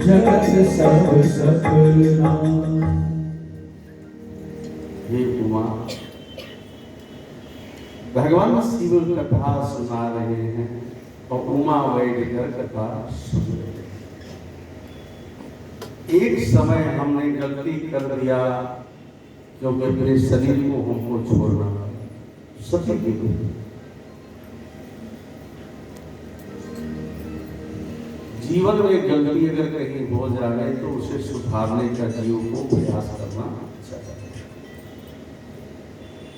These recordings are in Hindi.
जगत सब सपना। हे उमा, भगवान शिव कथा सुना रहे हैं और उमा वैदिकर कथा सुन रहे हैं। एक समय हमने गलती कर दिया क्योंकि अपने शरीर को हमको छोड़ना सत्य की जीवन में गलती अगर कहीं हो जाए तो उसे सुधारने का जीव को प्रयास करना चाहिए।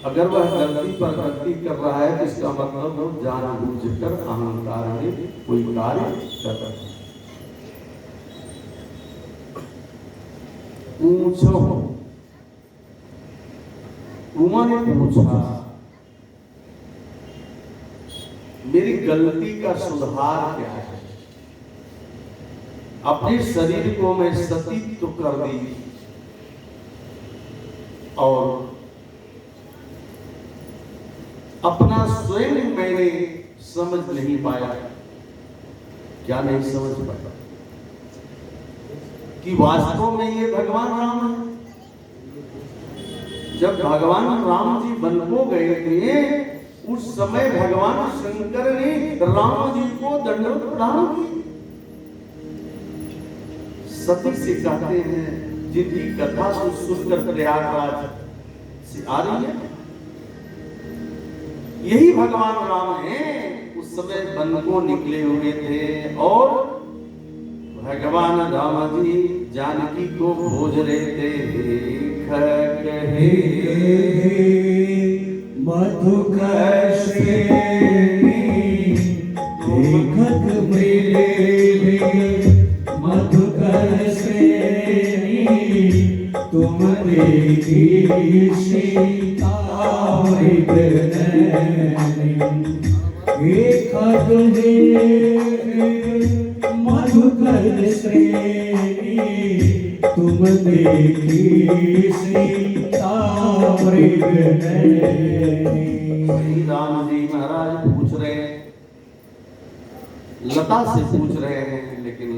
अगर वह गलती पर गलती कर रहा है तो इसका मतलब वो जानबूझकर अहंकार में कोई कार्य कर रहा है। पूछो, उमा ने पूछा, मेरी गलती का सुधार क्या है? अपने शरीर को मैं सतीत्व कर दी और अपना स्वयं मैंने समझ नहीं पाया। क्या नहीं समझ पाया? कि वास्तव में ये भगवान राम है। जब भगवान राम जी वन को गए थे उस समय भगवान शंकर ने राम जी को दंडवत प्रणाम किया। सती से कहते हैं जिनकी कथा सुनकर प्रयागराज से आ रही है, यही भगवान राम हैं। उस समय वन को निकले हुए थे और भगवान राम जी जानकी को खोज रहे थे। कहे मधुकर श्रेणी देखत मिले, मधुकर श्रेणी तुम देखी सीता देखत मधुकर श्रेणी तुम देखी सीता राम जी महाराज पूछ रहे हैं, लता से पूछ रहे हैं, लेकिन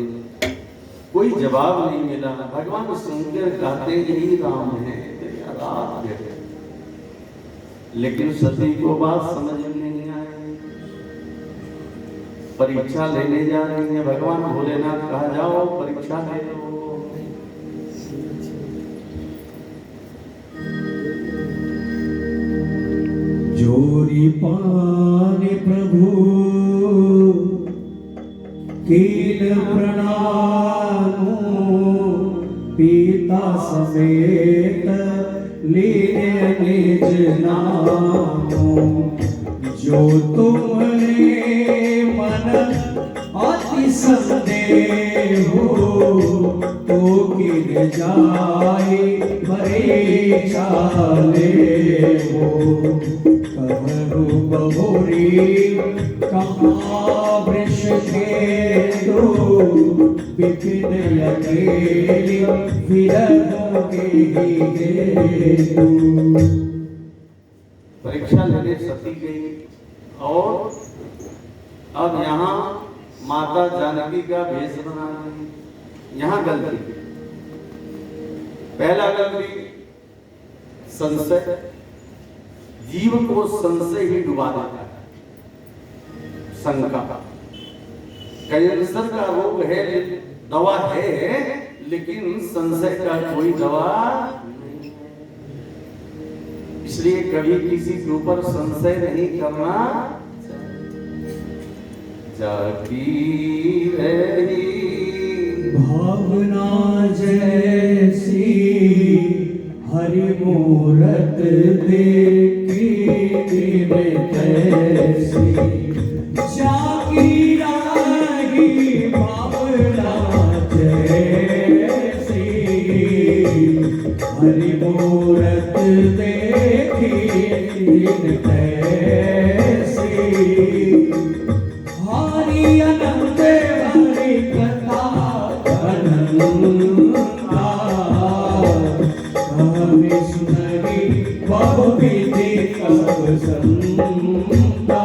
कोई जवाब नहीं मिला। भगवान शंकर कहते यही राम है, लेकिन सती को बात समझ में नहीं आई। परीक्षा लेने जा रही है। भगवान भोलेनाथ कहा जाओ परीक्षा ले लो। जोरी पानी प्रभु कील प्रणाम, पिता समेत लीने निज नाम। जो तुमने मन अति संदेह तो गिर जाए मरे चाले हो। कहरु बहुरी कहाँ वृष के दो, विपिन अकेली विरह के दो। परीक्षा लेने सती गई और अब यहाँ माता जानकी का भेष बना रही। यहाँ गलती, पहला गलती संशय, जीव को संशय ही डुबा देता है। शंका, कैंसर का रोग है, दवा है, लेकिन संशय का कोई दवा नहीं है। इसलिए कभी किसी के ऊपर संशय नहीं करना। जागी रही भावना जैसी हरि मूरत देखी दिन कैसी। जागी रही भावना जैसी हरि मूरत देखी दिन कैसी। हरि अनंत हरि कथा अनंता, हमें सुनरी बहु विधि सब संता।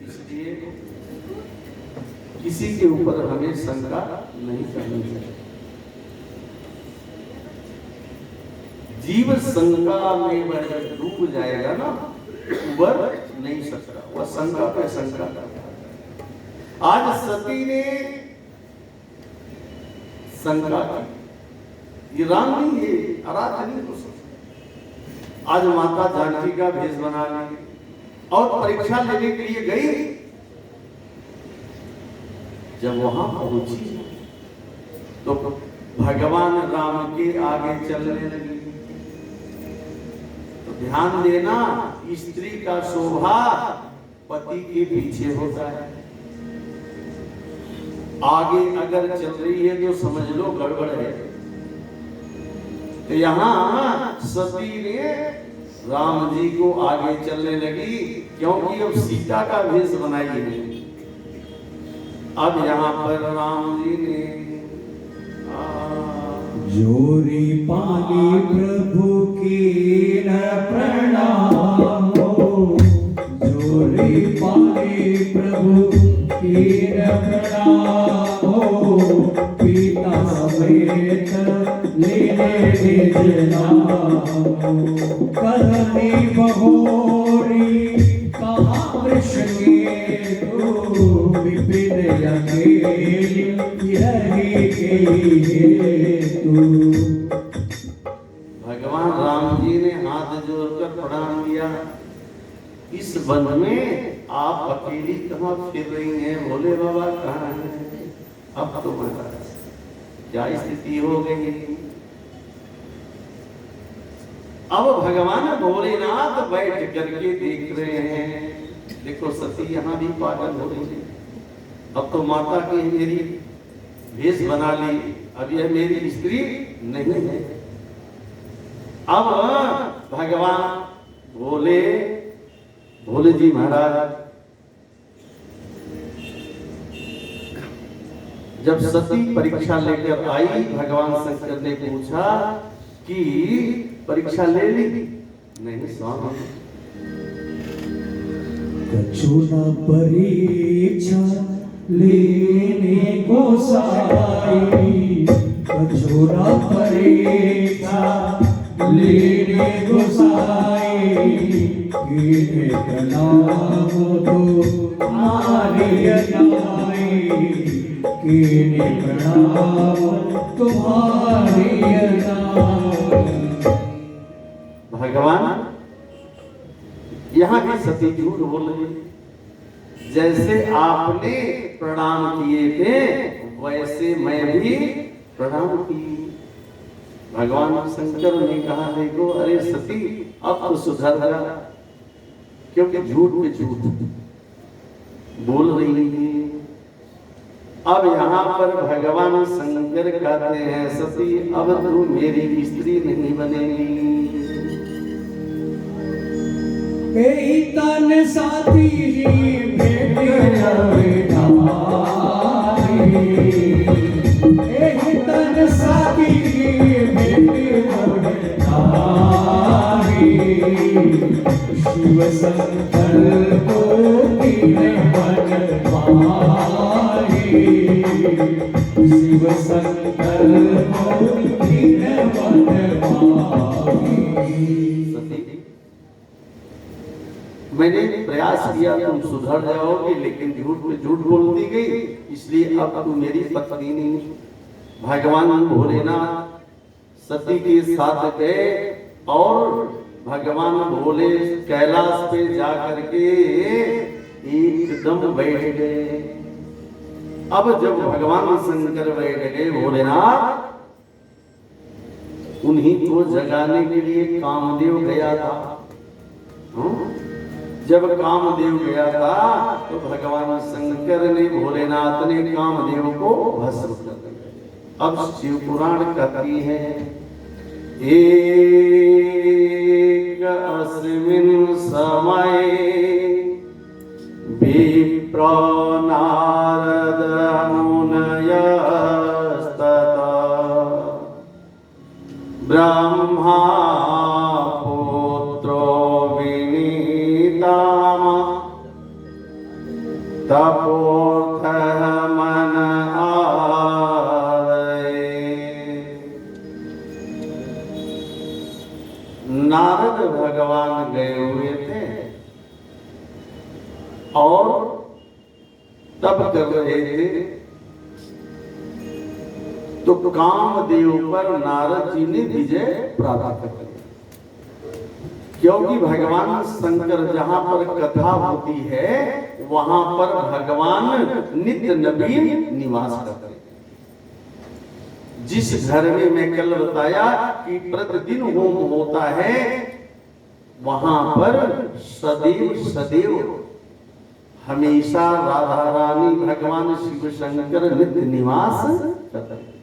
इसलिए किसी के ऊपर हमें शंका नहीं करनी चाहिए। जीव शंका में वह डूब जाएगा ना, उबर नहीं सकता, वह शंका पे शंका करता। आज सती ने शंका की, ये राम नहीं है, आराध्य नहीं हो सकता। आज माता जानकी का भेष बना ली और परीक्षा लेने के लिए गई। जब वहां पहुंची तो भगवान राम के आगे चलने लगी। तो ध्यान देना, स्त्री का शोभा पति के पीछे होता है। आगे अगर चल रही है तो समझ लो गड़बड़ है। तो यहां सती ने राम जी को आगे चलने लगी, क्योंकि अब सीता का भेष बनाई है। अब यहाँ पर राम जी ने जोरी पानी प्रभु की न प्रणाम हो, जोरी पानी प्रभु की न प्रणाम हो, पीता समेत लेने निज नाम, करनी बहोरी कहाँ वृष के तू, विपिन अकेली रही के तू। भगवान राम जी ने हाथ जोड़कर प्रणाम किया। इस वन में आप अकेली कहाँ फिर रही हैं, भोले बाबा कहाँ हैं? अब तो महाराज क्या स्थिति हो गई। अब भगवान भोलेनाथ बैठ करके देख रहे हैं। देखो सती यहाँ भी पागल हो रही है। अब तो माता की मेरी भेष बना ली, अब यह मेरी स्त्री नहीं है। अब भगवान भोले जी महाराज जब सती परीक्षा लेकर आई, भगवान शंकर ने पूछा कि परीक्षा ले ली? नहीं स्वामी। कछु न परीक्षा लेने को साई, कछु न परीक्षा लेने को साई, कीने प्रणाम तुम्हारी अनाई, कीने प्रणाम तुम्हारी अनाई। भगवान यहाँ की सती झूठ बोल रही है। जैसे आपने प्रणाम किए थे वैसे मैं भी प्रणाम की। भगवान शंकर ने कहा देखो, अरे सती अब तो सुधर जा, क्योंकि झूठ पे झूठ बोल रही है। अब यहाँ पर भगवान शंकर कहते हैं सती अब तू मेरी स्त्री नहीं बनेगी। तन साथी भेट तन साथी भेट शिव शंकर को बन पाए, शिव शंकर को बन पाए। मैंने प्रयास किया तुम सुधर जाओगे, लेकिन झूठ पे झूठ बोलती गई, इसलिए अब तू मेरी पत्नी नहीं। भगवान भोलेनाथ सती के साथ गए और भगवान भोले कैलाश पे जाकर के एकदम बैठ गए। अब जब भगवान शंकर बैठ गए, भोलेनाथ उन्हीं को जगाने के लिए कामदेव गया था। जब कामदेव गया था तो भगवान शंकर ने भोलेनाथ ने कामदेव को भस्म कर दिया। अब शिव पुराण कहती है एक अस्मिन् समय विप्र नारद मुनयस्तथा ब्रह्मा तपोर्थ मन तप कर रहे थे तो कामदेव पर नारद जी ने विजय प्राप्त कर लिया। क्योंकि भगवान शंकर जहां पर कथा होती है वहां पर भगवान नित्य नवीन निवास करते हैं। जिस घर में मैं कल बताया कि प्रतिदिन होम होता है वहां पर सदैव सदैव हमेशा राधा रानी भगवान शिव शंकर नित्य निवास करते हैं।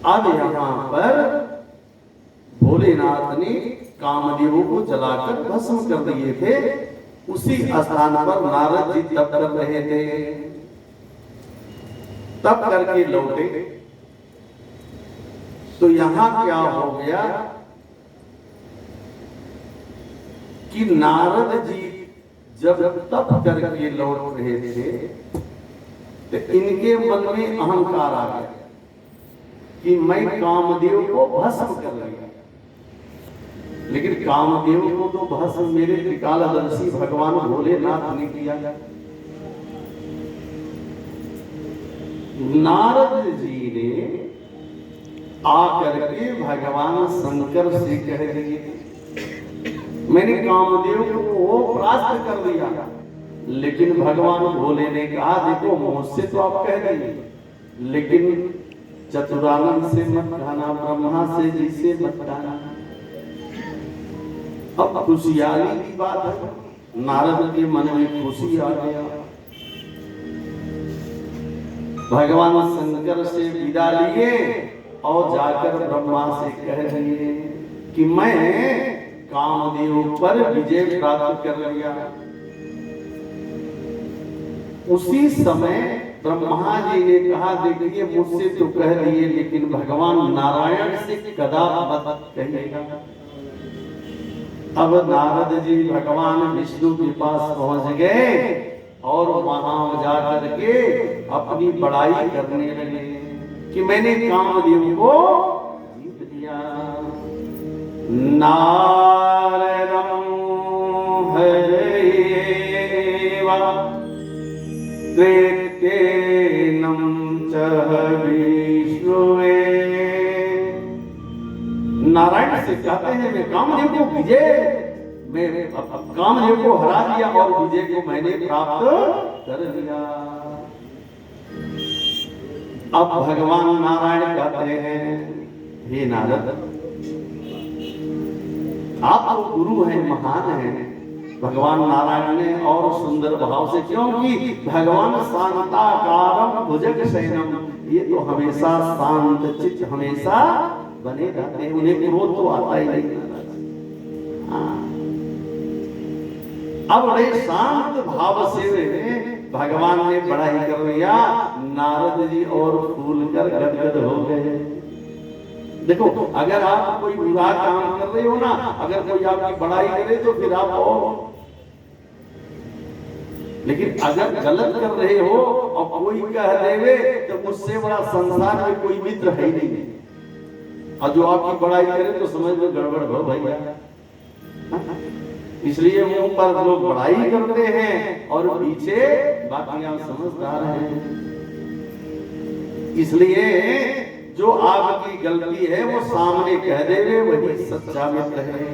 अब यहां पर भोलेनाथ ने कामदेव को जलाकर भस्म कर दिए थे। उसी स्थान पर नारद जी तप कर रहे थे। तप करके लौटे तो यहां क्या हो गया कि नारद जी जब तप करके लौट रहे थे तो इनके मन में अहंकार आ गया कि मैं कामदेव को भस्म कर लिया। लेकिन कामदेव को तो भस्म मेरे त्रिकालदर्शी भगवान भोलेनाथ ने किया। नारद जी ने आकर के भगवान शंकर से कह दिए मैंने कामदेव को परास्त कर दिया। लेकिन भगवान भोले ने कहा देखो मुझसे तो आप कह दिए लेकिन चतुरानंद से मत कहना, ब्रह्मा से जी से मत कहना। अब खुशहाली की बात है। नारद के मन में खुशी आ गया। भगवान शंकर से विदा लिए और जाकर ब्रह्मा से कह दिए कि मैं कामदेव पर विजय प्राप्त कर लिया। उसी समय ब्रह्मा जी ने कहा देखिए मुझसे तो कह दिए लेकिन भगवान नारायण से कदा मत कहिएगा। अब नारद जी भगवान विष्णु के पास पहुंच गए और वहां जाकर के अपनी बड़ाई करने लगे कि मैंने कामदेव को जीत लिया। नारदं हरेवा कृत्येनं च विष्णुवे। नारायण से कहते हैं मैं कामदेव को मैं कामदेव को हरा दिया और विजय को मैंने प्राप्त कर लिया। अब भगवान नारायण कहते हैं हे नारद आप तो गुरु हैं, महान हैं। भगवान नारायण ने और सुंदर भाव से क्योंकि भगवान शांताकारम भुजग शयनम ये तो हमेशा शांत चित्त हमेशा बने रहते हैं। उन्हें क्रोध तो आता ही नहीं। अब बड़े शांत भाव से भगवान ने बड़ाई कर लिया। नारद जी और फूल कर गदगद हो गए। देखो अगर आप कोई बुरा काम कर रहे हो ना, अगर कोई आपकी बड़ाई करे तो फिर आप हो, लेकिन अगर गलत कर रहे हो और कोई कह देवे तो मुझसे बड़ा संसार में कोई मित्र है ही नहीं। और जो आपकी बड़ाई करे तो समझ लो गड़बड़ हो भैया। इसलिए मुंह पर लोग बड़ाई करते हैं और पीछे बाकी आप समझदार हैं। इसलिए जो आपकी गलती है वो सामने कह देवे वही सच्चा मित्र है।